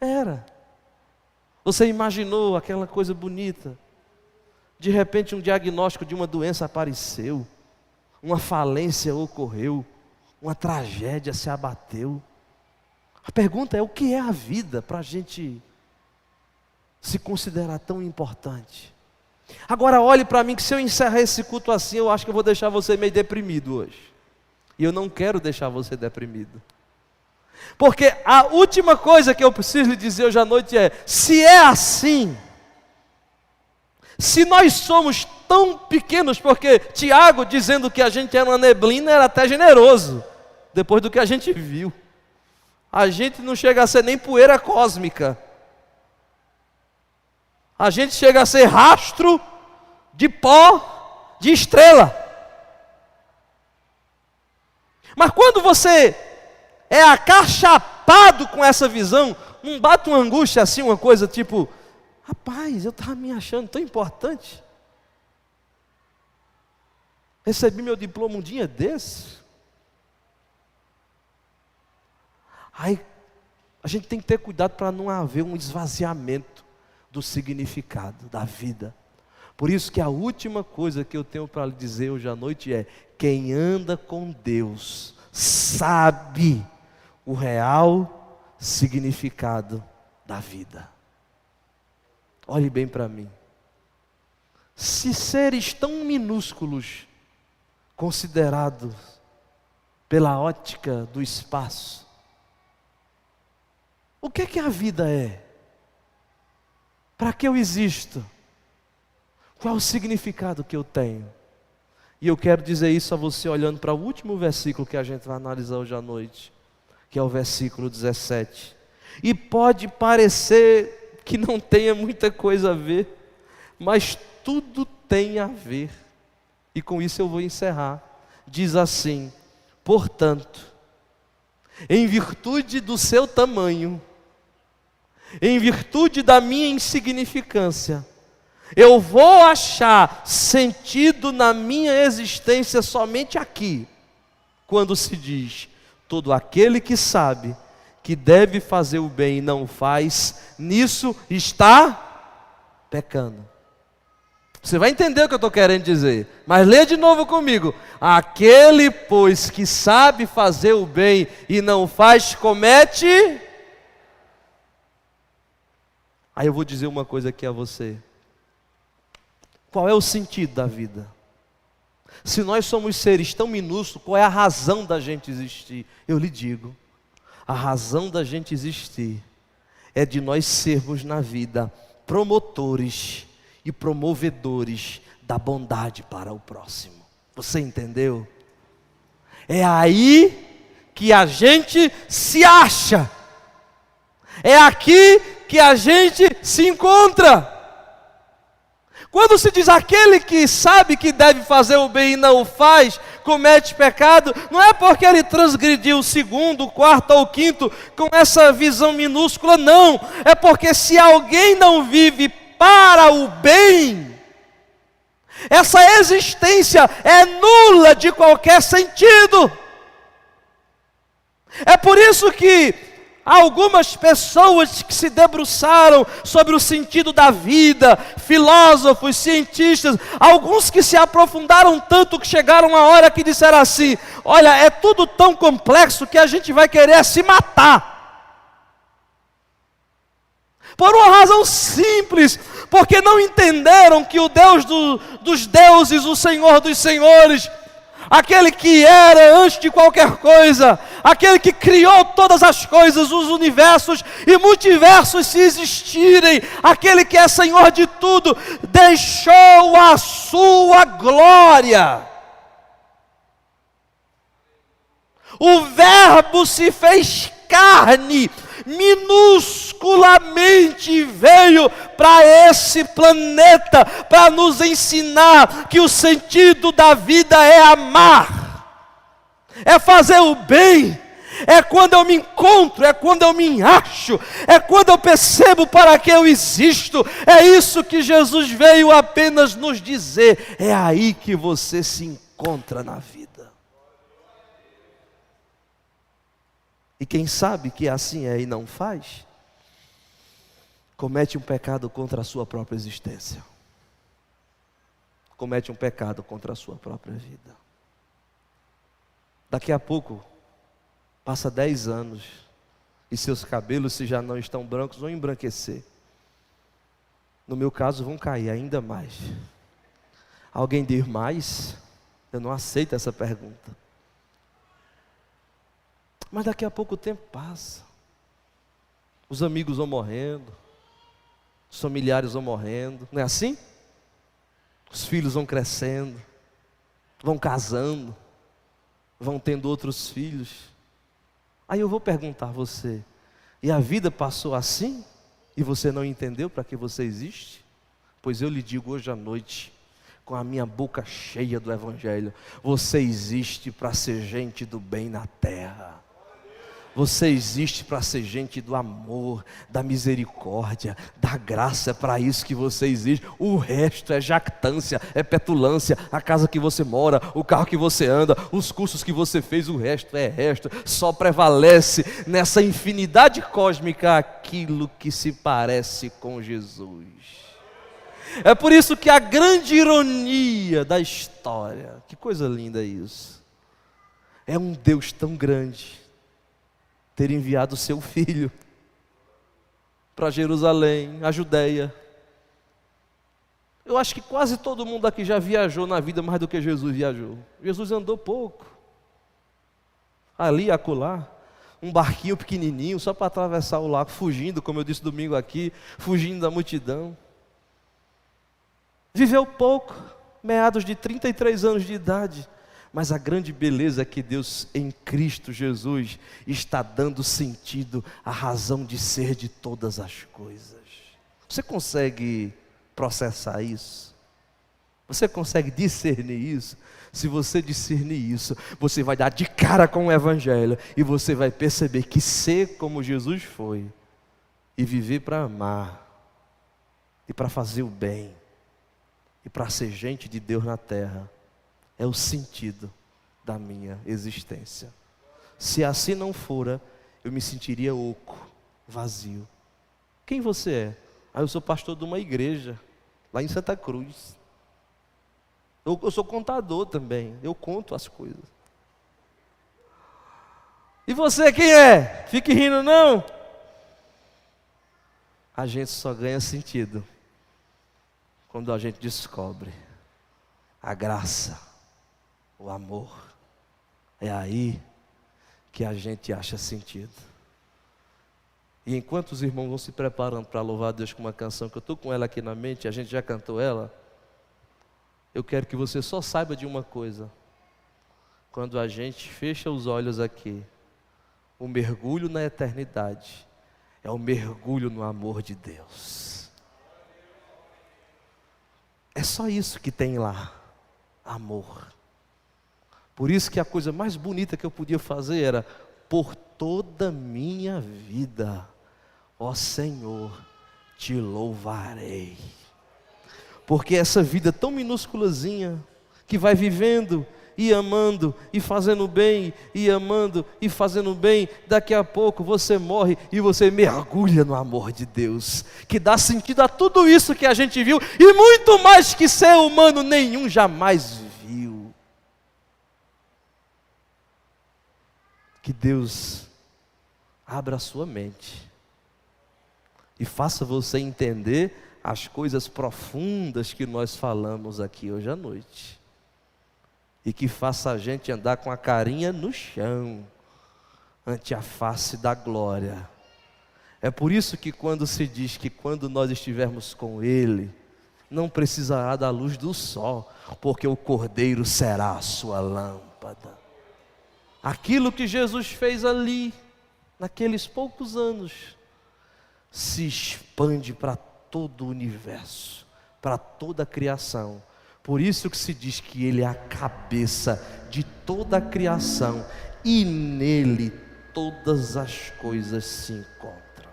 Era. Você imaginou aquela coisa bonita. De repente um diagnóstico de uma doença apareceu. Uma falência ocorreu. Uma tragédia se abateu. A pergunta é, o que é a vida para a gente se considerar tão importante? Agora olhe para mim que se eu encerrar esse culto assim, eu acho que eu vou deixar você meio deprimido hoje. E eu não quero deixar você deprimido. Porque a última coisa que eu preciso lhe dizer hoje à noite é, se é assim, se nós somos tão pequenos, porque Tiago dizendo que a gente era uma neblina era até generoso, depois do que a gente viu. A gente não chega a ser nem poeira cósmica. A gente chega a ser rastro de pó de estrela. Mas quando você é acachapado com essa visão, não bate uma angústia assim, uma coisa tipo, rapaz, eu estava me achando tão importante. Recebi meu diploma um dia desse. Aí, a gente tem que ter cuidado para não haver um esvaziamento do significado da vida. Por isso que a última coisa que eu tenho para lhe dizer hoje à noite é, quem anda com Deus sabe o real significado da vida. Olhe bem para mim. Se seres tão minúsculos, considerados pela ótica do espaço, o que é que a vida é? Para que eu existo? Qual é o significado que eu tenho? E eu quero dizer isso a você olhando para o último versículo que a gente vai analisar hoje à noite, que é o versículo 17. E pode parecer que não tenha muita coisa a ver, mas tudo tem a ver. E com isso eu vou encerrar. Diz assim, portanto, em virtude do seu tamanho, em virtude da minha insignificância, eu vou achar sentido na minha existência somente aqui, quando se diz, todo aquele que sabe que deve fazer o bem e não o faz, nisso está pecando. Você vai entender o que eu estou querendo dizer, mas lê de novo comigo. Aquele, pois, que sabe fazer o bem e não o faz, comete. Aí eu vou dizer uma coisa aqui a você. Qual é o sentido da vida? Se nós somos seres tão minúsculos, qual é a razão da gente existir? Eu lhe digo, a razão da gente existir é de nós sermos na vida promotores e promovedores da bondade para o próximo. Você entendeu? É aí que a gente se acha. É aqui que a gente se encontra. Quando se diz aquele que sabe que deve fazer o bem e não o faz, comete pecado, não é porque ele transgrediu o segundo, o quarto ou o quinto com essa visão minúscula, não. É porque se alguém não vive para o bem, essa existência é nula de qualquer sentido. É por isso que algumas pessoas que se debruçaram sobre o sentido da vida, filósofos, cientistas, alguns que se aprofundaram tanto que chegaram a hora que disseram assim: olha, é tudo tão complexo que a gente vai querer se matar. Por uma razão simples, porque não entenderam que o Deus dos deuses, o Senhor dos senhores, aquele que era antes de qualquer coisa, aquele que criou todas as coisas, os universos e multiversos se existirem, aquele que é Senhor de tudo, deixou a sua glória. O Verbo se fez carne, minusculamente veio para esse planeta para nos ensinar que o sentido da vida é amar, é fazer o bem, é quando eu me encontro, é quando eu me acho, é quando eu percebo para que eu existo. É isso que Jesus veio apenas nos dizer. É aí que você se encontra na vida. E quem sabe que assim é e não faz, comete um pecado contra a sua própria existência. Comete um pecado contra a sua própria vida. Daqui a pouco, passa 10 anos, e seus cabelos, se já não estão brancos, vão embranquecer. No meu caso, vão cair ainda mais. Alguém diz mais? Eu não aceito essa pergunta. Mas daqui a pouco o tempo passa. Os amigos vão morrendo, os familiares vão morrendo, não é assim? Os filhos vão crescendo, vão casando, vão tendo outros filhos. Aí eu vou perguntar a você: e a vida passou assim? E você não entendeu para que você existe? Pois eu lhe digo hoje à noite, com a minha boca cheia do Evangelho: você existe para ser gente do bem na terra. Você existe para ser gente do amor, da misericórdia, da graça. É para isso que você existe. O resto é jactância, é petulância. A casa que você mora, o carro que você anda, os cursos que você fez, o resto é resto. Só prevalece nessa infinidade cósmica aquilo que se parece com Jesus. É por isso que a grande ironia da história, que coisa linda isso, é um Deus tão grande ter enviado o seu Filho para Jerusalém, a Judéia. Eu acho que quase todo mundo aqui já viajou na vida mais do que Jesus viajou. Jesus andou pouco, ali, acolá, um barquinho pequenininho, só para atravessar o lago, fugindo, como eu disse domingo aqui, fugindo da multidão. Viveu pouco, meados de 33 anos de idade. Mas a grande beleza é que Deus em Cristo Jesus está dando sentido à razão de ser de todas as coisas. Você consegue processar isso? Você consegue discernir isso? Se você discernir isso, você vai dar de cara com o Evangelho e você vai perceber que ser como Jesus foi e viver para amar e para fazer o bem e para ser gente de Deus na terra é o sentido da minha existência. Se assim não fora, eu me sentiria oco, vazio. Quem você é? Eu sou pastor de uma igreja, lá em Santa Cruz. Eu sou contador também, eu conto as coisas. E você quem é? Fique rindo não. A gente só ganha sentido quando a gente descobre a graça, o amor. É aí que a gente acha sentido. E enquanto os irmãos vão se preparando para louvar a Deus com uma canção que eu estou com ela aqui na mente, a gente já cantou ela, eu quero que você só saiba de uma coisa: quando a gente fecha os olhos aqui, o mergulho na eternidade é o mergulho no amor de Deus. É só isso que tem lá, amor. Por isso que a coisa mais bonita que eu podia fazer era: por toda a minha vida, ó Senhor, te louvarei. Porque essa vida tão minúsculazinha, que vai vivendo e amando e fazendo bem, e amando e fazendo bem, daqui a pouco você morre e você mergulha no amor de Deus, que dá sentido a tudo isso que a gente viu, e muito mais que ser humano nenhum jamais viu. Que Deus abra a sua mente e faça você entender as coisas profundas que nós falamos aqui hoje à noite. E que faça a gente andar com a carinha no chão, ante a face da glória. É por isso que quando se diz que quando nós estivermos com Ele, não precisará da luz do sol, porque o Cordeiro será a sua lâmpada. Aquilo que Jesus fez ali, naqueles poucos anos, se expande para todo o universo, para toda a criação. Por isso que se diz que Ele é a cabeça de toda a criação, e nele todas as coisas se encontram.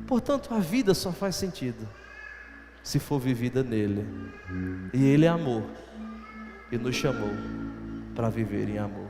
Portanto, a vida só faz sentido se for vivida nele. E Ele é amor, e nos chamou para viver em amor.